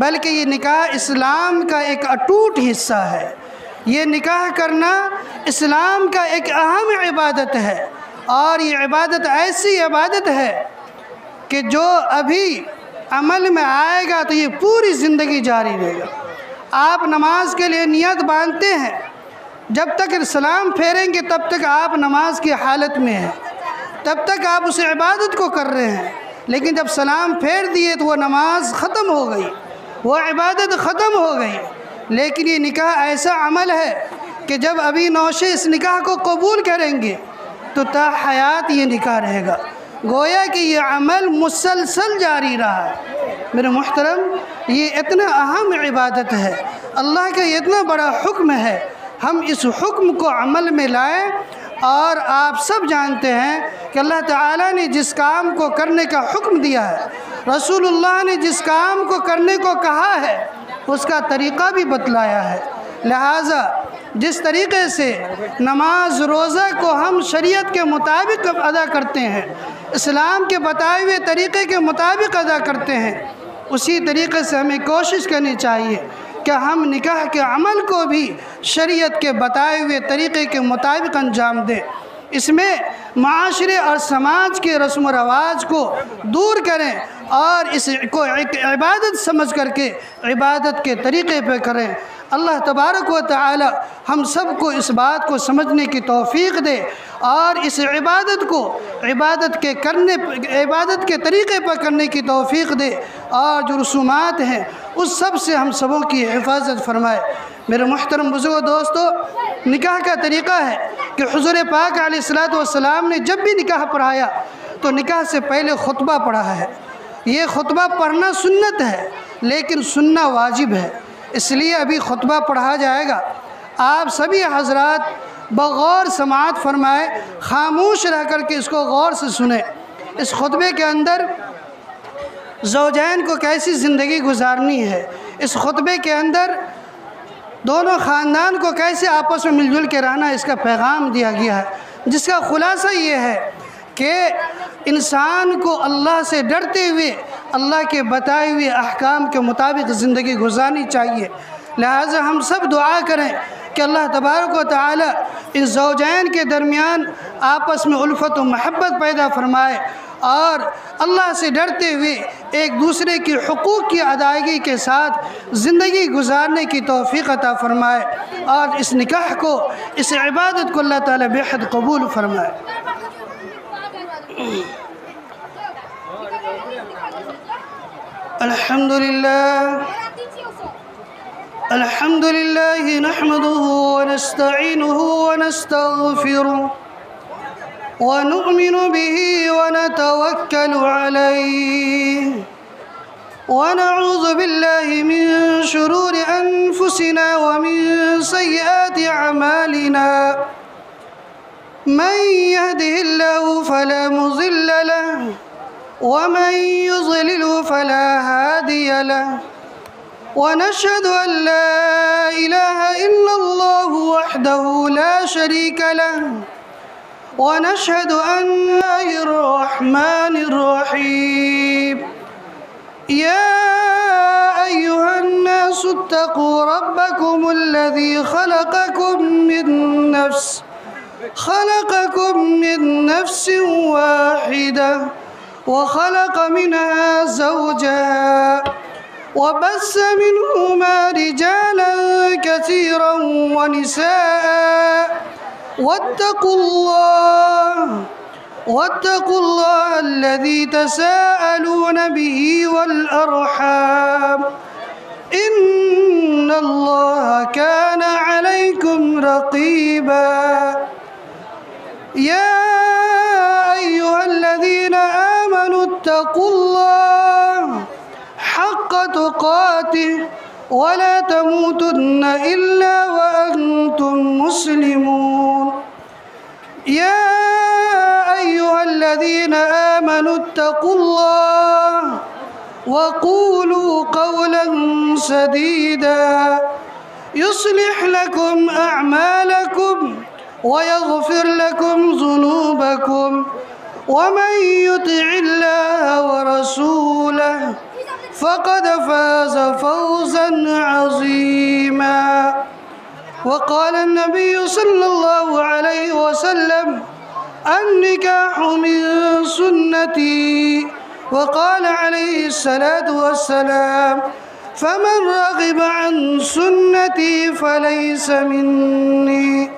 بلکہ یہ نکاح اسلام کا ایک اٹوٹ حصہ ہے۔ یہ نکاح کرنا اسلام کا ایک اہم عبادت ہے، اور یہ عبادت ایسی عبادت ہے کہ جو ابھی عمل میں آئے گا تو یہ پوری زندگی جاری رہے گا۔ آپ نماز کے لیے نیت باندھتے ہیں، جب تک سلام پھیریں گے تب تک آپ نماز کی حالت میں ہیں، تب تک آپ اس عبادت کو کر رہے ہیں، لیکن جب سلام پھیر دیے تو وہ نماز ختم ہو گئی، وہ عبادت ختم ہو گئی۔ لیکن یہ نکاح ایسا عمل ہے کہ جب ابھی نوشے اس نکاح کو قبول کریں گے تو تا حیات یہ نکاح رہے گا، گویا کہ یہ عمل مسلسل جاری رہا ہے۔ میرے محترم، یہ اتنا اہم عبادت ہے، اللہ کا یہ اتنا بڑا حکم ہے، ہم اس حکم کو عمل میں لائیں۔ اور آپ سب جانتے ہیں کہ اللہ تعالیٰ نے جس کام کو کرنے کا حکم دیا ہے، رسول اللہ نے جس کام کو کرنے کو کہا ہے، اس کا طریقہ بھی بتلایا ہے۔ لہٰذا جس طریقے سے نماز روزہ کو ہم شریعت کے مطابق ادا کرتے ہیں، اسلام کے بتائے ہوئے طریقے کے مطابق ادا کرتے ہیں، اسی طریقے سے ہمیں کوشش کرنی چاہیے کہ ہم نکاح کے عمل کو بھی شریعت کے بتائے ہوئے طریقے کے مطابق انجام دیں۔ اس میں معاشرے اور سماج کے رسم و رواج کو دور کریں اور اس کو ایک عبادت سمجھ کر کے عبادت کے طریقے پہ کریں۔ اللہ تبارک و تعالی ہم سب کو اس بات کو سمجھنے کی توفیق دے اور اس عبادت کو عبادت کے طریقے پر کرنے کی توفیق دے، اور جو رسومات ہیں اس سب سے ہم سبوں کی حفاظت فرمائے۔ میرے محترم بزرگوں، دوستو، نکاح کا طریقہ ہے کہ حضور پاک علیہ السلام نے جب بھی نکاح پڑھایا تو نکاح سے پہلے خطبہ پڑھا ہے۔ یہ خطبہ پڑھنا سنت ہے لیکن سننا واجب ہے، اس لیے ابھی خطبہ پڑھا جائے گا۔ آپ سبھی حضرات بغور سماعت فرمائے، خاموش رہ کر کے اس کو غور سے سنیں۔ اس خطبے کے اندر زوجین کو کیسی زندگی گزارنی ہے، اس خطبے کے اندر دونوں خاندان کو کیسے آپس میں مل جل کے رہنا، اس کا پیغام دیا گیا ہے، جس کا خلاصہ یہ ہے کہ انسان کو اللہ سے ڈرتے ہوئے اللہ کے بتائے ہوئے احکام کے مطابق زندگی گزارنی چاہیے۔ لہٰذا ہم سب دعا کریں کہ اللہ تبارک و تعالی ان زوجین کے درمیان آپس میں الفت و محبت پیدا فرمائے، اور اللہ سے ڈرتے ہوئے ایک دوسرے کے حقوق کی ادائیگی کے ساتھ زندگی گزارنے کی توفیق عطا فرمائے، اور اس نکاح کو، اس عبادت کو اللہ تعالی بے حد قبول فرمائے۔ الحمد لله نحمده ونستعينه ونستغفره ونؤمن به ونتوكل عليه ونعوذ بالله من شرور أنفسنا ومن سيئات أعمالنا، من يهده الله فلا مضل له ومن يضلل فلا هادي له، ونشهد أن لا إله إلا الله وحده لا شريك له، ونشهد أن الرحمن الرحيم يا أيها الناس اتقوا ربكم الذي خلقكم من نفس واحدة وخلق منها زوجها وبث منهما رجالا كثيرا ونساء، واتقوا الله الذي تساءلون به والأرحام إن الله كان عليكم رقيبا يا أيها الذين آمنوا اتقوا الله حق تقاته ولا تموتن إلا وأنتم مسلمون يا أيها الذين آمنوا اتقوا الله وقولوا قولا سديدا يصلح لكم أعمالكم ويغفر لكم ذنوبكم، ومن يطع الله ورسوله فقد فاز فوزا عظيما. وقال النبي صلى الله عليه وسلم النكاح من سنتي. وقال عليه الصلاة والسلام فمن رغب عن سنتي فليس مني،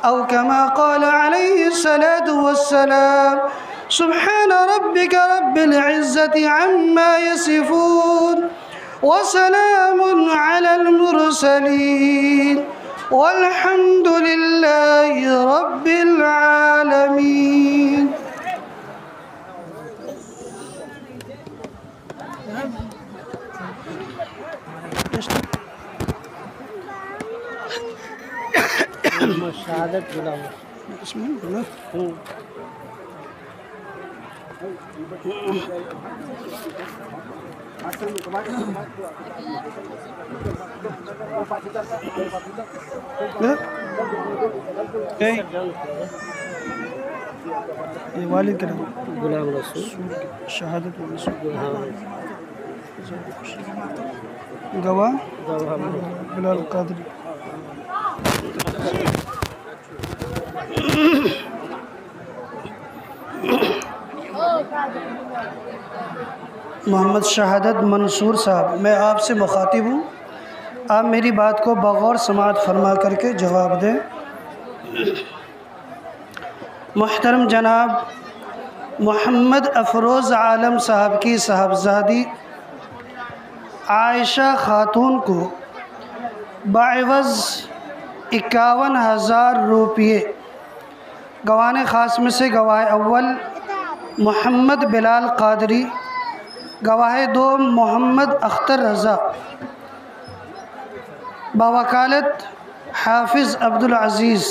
أو كما قال عليه الصلاة والسلام. سبحان ربك رب العزة عما يصفون وسلام على المرسلين والحمد لله رب العالمين. یہ والد کا نام غلام رسول شہادت گواہ بلال قادری. محمد شہادت منصور صاحب، میں آپ سے مخاطب ہوں، آپ میری بات کو بغور سماعت فرما کر کے جواب دیں. محترم جناب محمد افروز عالم صاحب کی صاحبزادی عائشہ خاتون کو بعوض 51,000 روپیے گواہ خاص میں سے گواہ اول محمد بلال قادری، گواہ دو محمد اختر رضا، بوکالت حافظ عبدالعزیز،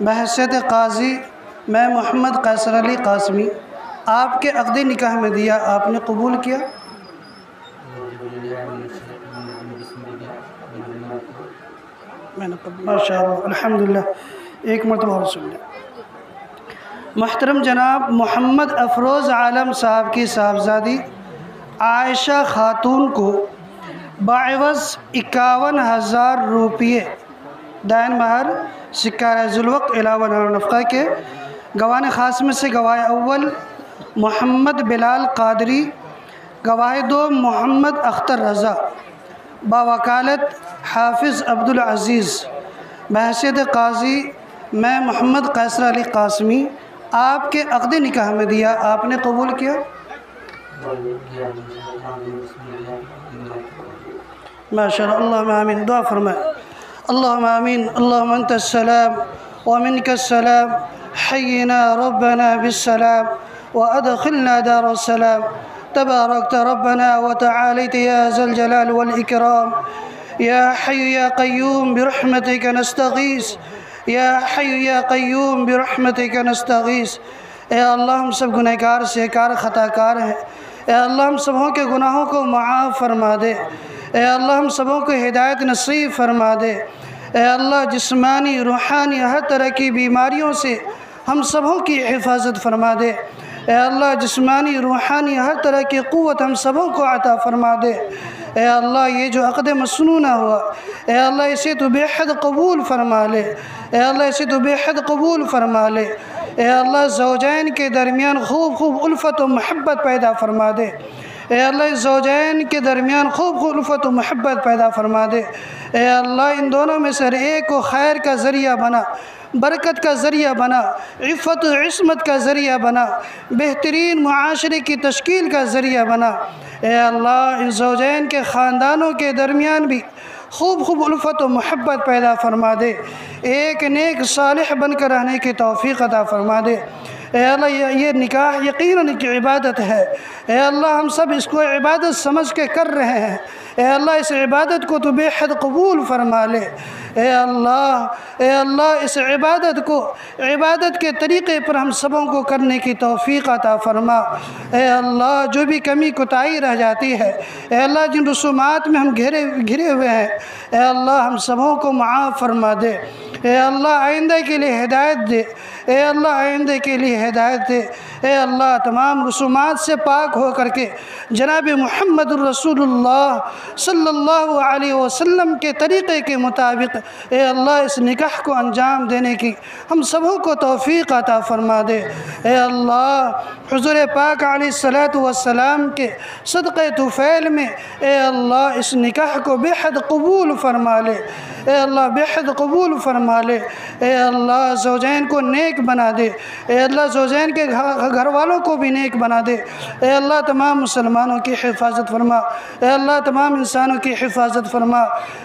بحیثیت قاضی میں محمد قیصر علی قاسمی، آپ کے عقد نکاح میں دیا، آپ نے قبول کیا؟ ماشاء اللہ الحمدللہ. ایک مرتبہ اور سن لیں. محترم جناب محمد افروز عالم صاحب کی صاحبزادی عائشہ خاتون کو بعوض 51,000 روپیے دائن مہر سکہ رائز الوقت علاوہ نفقہ کے گواہ خاص میں سے گواہ اول محمد بلال قادری، گواہ دو محمد اختر رضا، باوکالت حافظ عبدالعزیز، بحیثیت قاضی میں محمد قیصر علی قاسمی، آپ کے عقد نکاح میں دیا، آپ نے قبول کیا؟ ماشاءاللہ. اللہم آمین. دعا فرمائے. اللہم آمین. اللہم انت السلام ومنک السلام، حینا ربنا بالسلام وادخلنا دار السلام. تباركت ربنا وتعاليت يا ذا الجلال والإكرام. يا حي يا قيوم برحمتك نستغيث. يا حي يا قيوم برحمتك نستغيث. اے اللہ ہم سب گنہگار سے کار خطا کار ہیں، اے اللہ ہم سبوں کے گناہوں کو معاف فرما دے، اے اللہ ہم سبوں کو ہدایت نصیب فرما دے، اے اللہ جسمانی روحانی ہر طرح کی بیماریوں سے ہم سبوں کی حفاظت فرما دے، اے اللہ جسمانی روحانی ہر طرح کی قوت ہم سبوں کو عطا فرما دے. اے اللہ یہ جو عقد مسنونہ ہوا، اے اللہ اسے تو بے حد قبول فرما لے، اے اللہ اسے تو بے حد قبول فرما لے. اے اللہ زوجین کے درمیان خوب الفت و محبت پیدا فرما دے، اے اللہ زوجین کے درمیان خوب الفت و محبت پیدا فرما دے. اے اللہ ان دونوں میں سے ایک کو خیر کا ذریعہ بنا، برکت کا ذریعہ بنا، عفت و عصمت کا ذریعہ بنا، بہترین معاشرے کی تشکیل کا ذریعہ بنا. اے اللہ ان زوجین کے خاندانوں کے درمیان بھی خوب الفت و محبت پیدا فرما دے، ایک نیک صالح بن کر رہنے کی توفیق عطا فرما دے. اے اللہ یہ نکاح یقیناً ایک عبادت ہے، اے اللہ ہم سب اس کو عبادت سمجھ کے کر رہے ہیں، اے اللہ اس عبادت کو تو بے حد قبول فرما لے. اے اللہ اس عبادت کے طریقے پر ہم سبوں کو کرنے کی توفیق عطا فرما. اے اللہ جو بھی کمی کوتاہی رہ جاتی ہے، اے اللہ جن رسومات میں ہم گھرے ہوئے ہیں، اے اللہ ہم سبوں کو معاف فرما دے. اے اللہ آئندہ کے لیے ہدایت دے، اے اللہ آئندہ کے لیے ہدایت دے. اے اللہ تمام رسومات سے پاک ہو کر کے جناب محمد الرسول اللہ صلی اللہ علیہ وسلم کے طریقے کے مطابق اے اللہ اس نکاح کو انجام دینے کی ہم سبوں کو توفیق عطا فرما دے۔ اے اللہ حضور پاک علیہ السلام کے صدقہ طفیل میں اے اللہ اس نکاح کو بے حد قبول فرما لے، اے اللہ بے حد قبول فرما لے۔ اے اللہ زوجین کو نیک بنا دے، اے اللہ زوجین کے گھر والوں کو بھی نیک بنا دے۔ اے اللہ تمام مسلمانوں کی حفاظت فرما، اے اللہ تمام انسانوں کی حفاظت فرما۔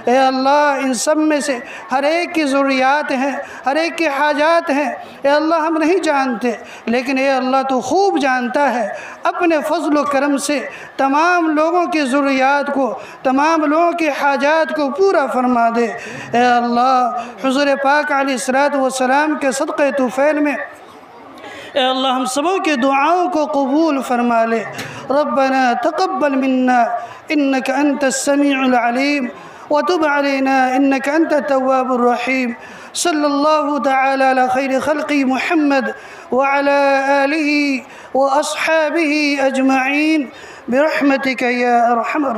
اے اللہ ان سب میں سے ہر ایک کی ضروریات ہیں، ہر ایک کی حاجات ہیں، اے اللہ ہم نہیں جانتے، لیکن اے اللہ تو خوب جانتا ہے۔ اپنے فضل و کرم سے تمام لوگوں کی ضروریات کو، تمام لوگوں کی حاجات کو پورا فرما دے۔ اے اللہ حضور پاک علیہ السلام کے صدقہ طفیل میں اے اللہ ہم سبوں کی دعاؤں کو قبول فرما لے۔ ربنا تقبل منا انك انت السميع العليم وتب علينا انك انت التواب الرحيم۔ صلی اللہ تعالی علی خیر خلق محمد وعلى آلہ واصحابہ اجمعین برحمتک یا ارحم الراحمین۔